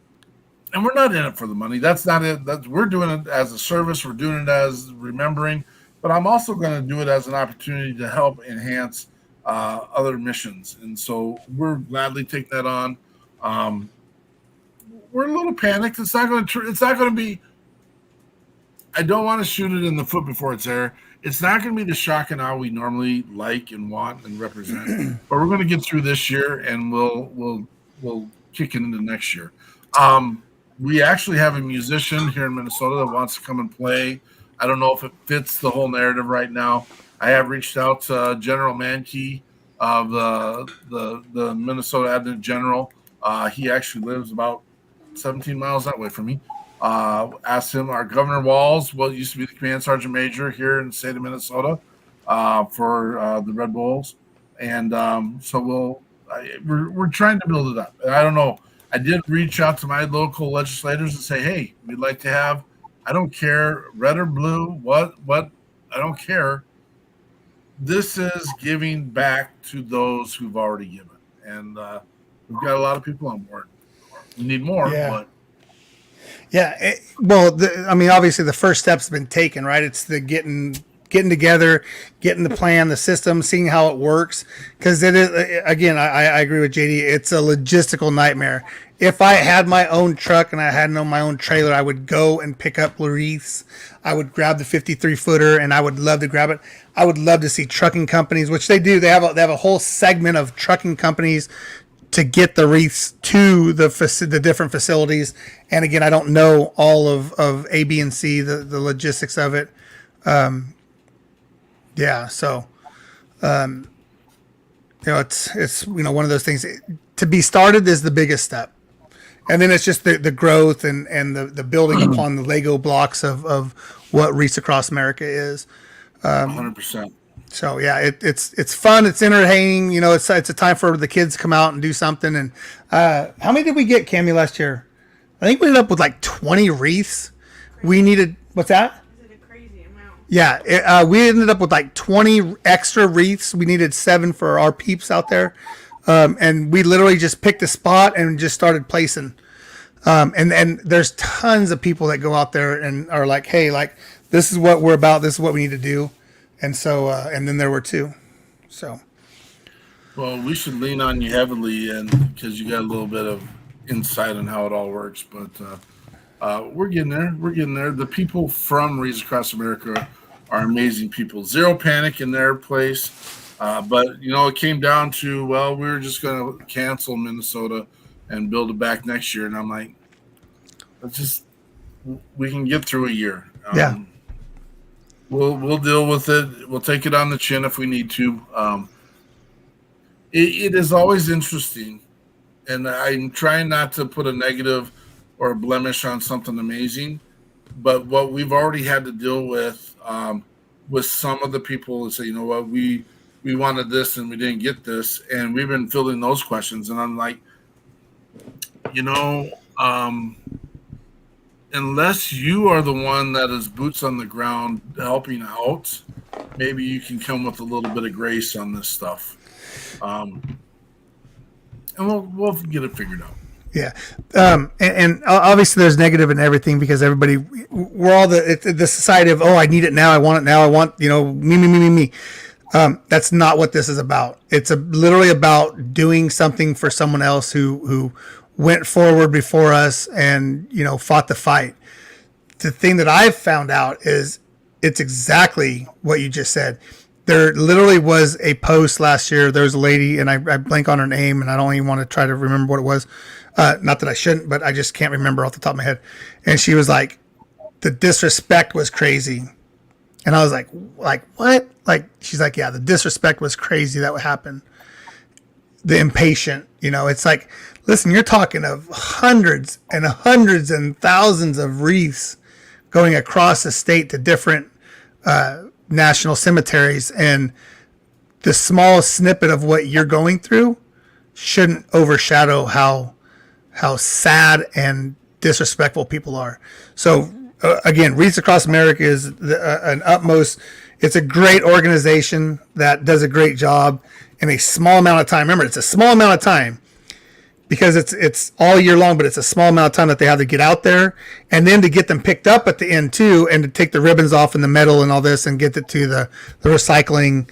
we're not in it for the money. That's not it. We're doing it as a service. We're doing it as remembering. But I'm also going to do it as an opportunity to help enhance other missions, and so we're gladly taking that on. We're a little panicked. It's not going to be. I don't want to shoot it in the foot before it's there. It's not going to be the shock and awe we normally like and want and represent, but we're going to get through this year, and we'll kick it into next year. We actually have a musician here in Minnesota that wants to come and play. I don't know if it fits the whole narrative right now. I have reached out to General Mankey of the Minnesota Adjutant General. He actually lives about 17 miles that way from me. Asked him, our Governor Walls, what used to be the Command Sergeant Major here in the state of Minnesota, for the Red Bulls, and so we're trying to build it up. And I don't know. I did reach out to my local legislators and say, hey, we'd like to have. I don't care, red or blue. What? I don't care. This is giving back to those who've already given, and we've got a lot of people on board. We need more, but. Yeah, I mean, obviously the first step's been taken, right? It's the getting together, getting the plan, the system, seeing how it works. Because it is, again, I agree with JD. It's a logistical nightmare. If I had my own truck and I had my own trailer, I would go and pick up wreaths. I would grab the 53-footer, and I would love to grab it. I would love to see trucking companies, which they do. They have a whole segment of trucking companies to get the wreaths to the different facilities. And again, I don't know all of A, B, and C, the logistics of it. It's one of those things. To be started is the biggest step. And then it's just the growth and the building upon the Lego blocks of what Wreaths Across America is. 100%. So yeah, it's fun. It's entertaining. It's a time for the kids to come out and do something. And how many did we get, Cammy, last year? I think we ended up with like 20 wreaths. We needed, what's that? Is it a crazy amount? Yeah, we ended up with like 20 extra wreaths. We needed 7 for our peeps out there. And we literally just picked a spot and just started placing. And there's tons of people that go out there and are like, hey, like, this is what we're about. This is what we need to do. And so, and then there were 2. So, well, we should lean on you heavily, and because you got a little bit of insight on how it all works. But we're getting there. We're getting there. The people from Wreaths Across America are amazing people. Zero panic in their place. But it came down to, well, we were just going to cancel Minnesota and build it back next year. And I'm like, we can get through a year. Yeah. We'll deal with it. We'll take it on the chin if we need to. It is always interesting, and I'm trying not to put a negative or a blemish on something amazing, but what we've already had to deal with some of the people that say, you know what, we wanted this and we didn't get this, and we've been filling those questions, and I'm like, unless you are the one that is boots on the ground helping out, maybe you can come with a little bit of grace on this stuff. And we'll get it figured out. Yeah. And obviously there's negative in everything because we're all the society of, I need it now. I want it now. I want, me. That's not what this is about. It's literally about doing something for someone else who went forward before us and, fought the fight. The thing that I've found out is it's exactly what you just said. There literally was a post last year. There was a lady, and I blank on her name, and I don't even want to try to remember what it was. Not that I shouldn't, but I just can't remember off the top of my head. And she was like, the disrespect was crazy. And I was like, what? Like, she's like, yeah, the disrespect was crazy. That would happen. The impatient, it's like, listen, you're talking of hundreds and hundreds and thousands of wreaths going across the state to different national cemeteries, and the small snippet of what you're going through shouldn't overshadow how sad and disrespectful people are. So again, Wreaths Across America is an utmost. It's a great organization that does a great job in a small amount of time. Remember, it's a small amount of time because it's all year long, but it's a small amount of time that they have to get out there, and then to get them picked up at the end too, and to take the ribbons off and the metal and all this and get it to the recycling,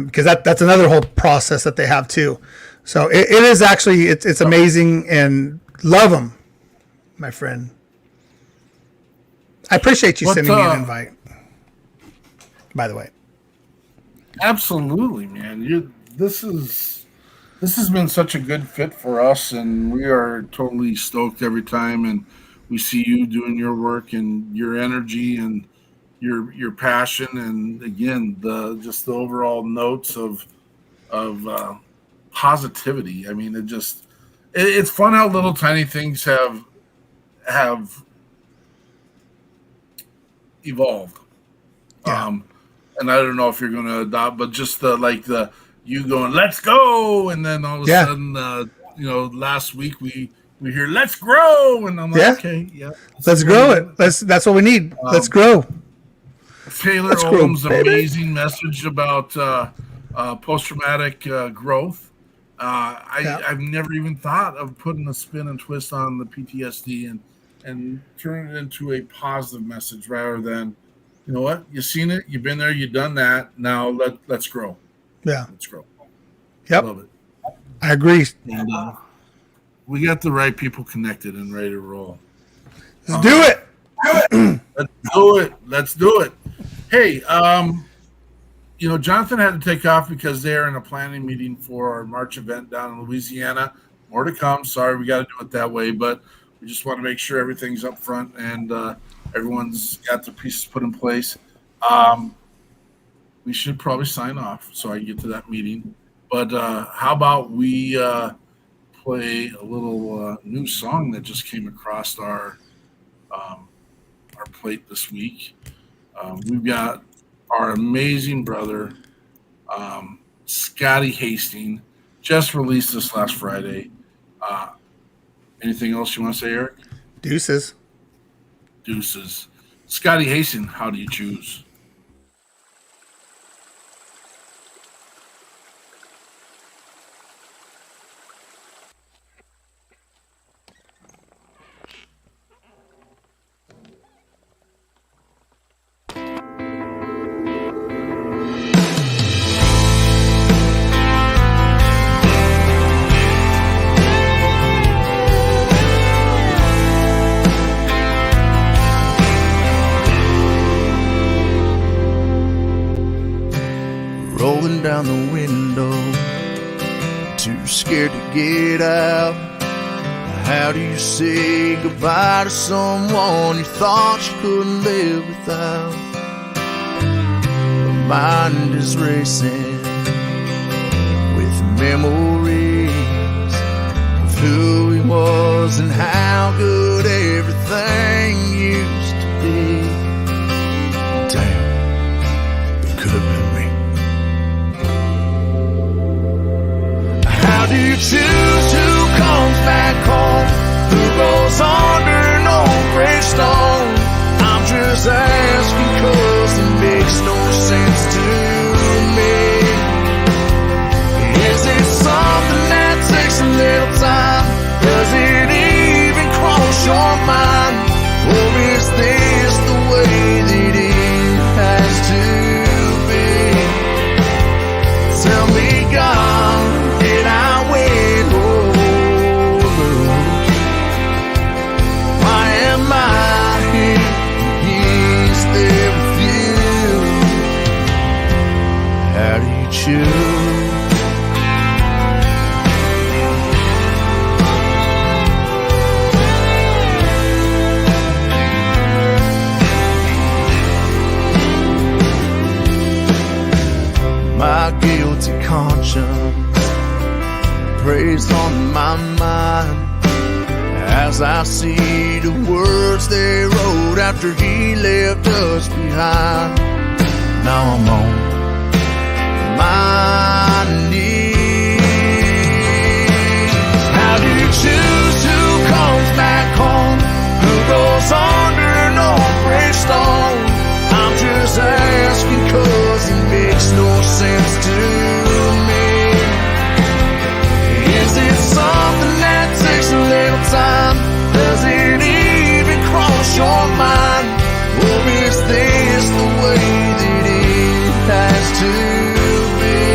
because that's another whole process that they have too. So it is actually, it's amazing, and love them, my friend. I appreciate you But, sending me an invite. By the way. Absolutely, man. This has been such a good fit for us, and we are totally stoked every time. And we see you doing your work and your energy and your passion, and again the overall notes of positivity. I mean, it's fun how little tiny things have evolved. Yeah. And I don't know if you're going to adopt, but just you going, let's go, and then all of a sudden, last week we hear let's grow, and I'm like, okay, yeah, let's grow it. That's what we need. Let's grow. Taylor Odom's amazing message about post-traumatic growth. I've never even thought of putting a spin and twist on the PTSD and turn it into a positive message rather than, you know what, you've seen it, you've been there, you've done that. Now let's grow. Yeah, let's grow. Yep, love it. I agree. And, we got the right people connected and ready to roll. Let's do it. Let's do it. Hey, Jonathan had to take off because they're in a planning meeting for our March event down in Louisiana. More to come. Sorry, we got to do it that way, but we just want to make sure everything's up front and everyone's got the pieces put in place. We should probably sign off so I can get to that meeting. But how about we play a little new song that just came across our plate this week. We've got our amazing brother, Scotty Hastings, just released this last Friday. Anything else you want to say, Eric? Deuces. Scotty Hastings, how do you choose? Rolling down the window, too scared to get out. How do you say goodbye to someone you thought you couldn't live without? My mind is racing with memories of who he was and how good everything used to be. Damn, it could have been me. How do you choose who comes back home? Who goes under an old gravestone? I'm just asking 'cause it makes no sense to me. Is it something that takes a little time? Does it even cross your mind? Or is this the way that it has to be? Tell me, God, did I win? Why am I here? He's there with you. How do you choose? My guilty conscience preys on my mind as I see the words they wrote after he left us behind. Now I'm on my knees. How do you choose who comes back home? Who goes under an old gravestone? I'm just asking 'cause it makes no sense to me. Is it something that takes a little time? Does it even cross your mind? Or is this the way that it has to be?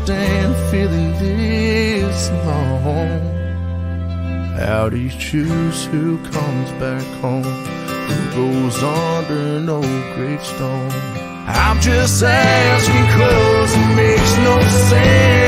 stand feeling this long? How do you choose who comes back home? Who goes under no gravestone? I'm just asking 'cause it makes no sense.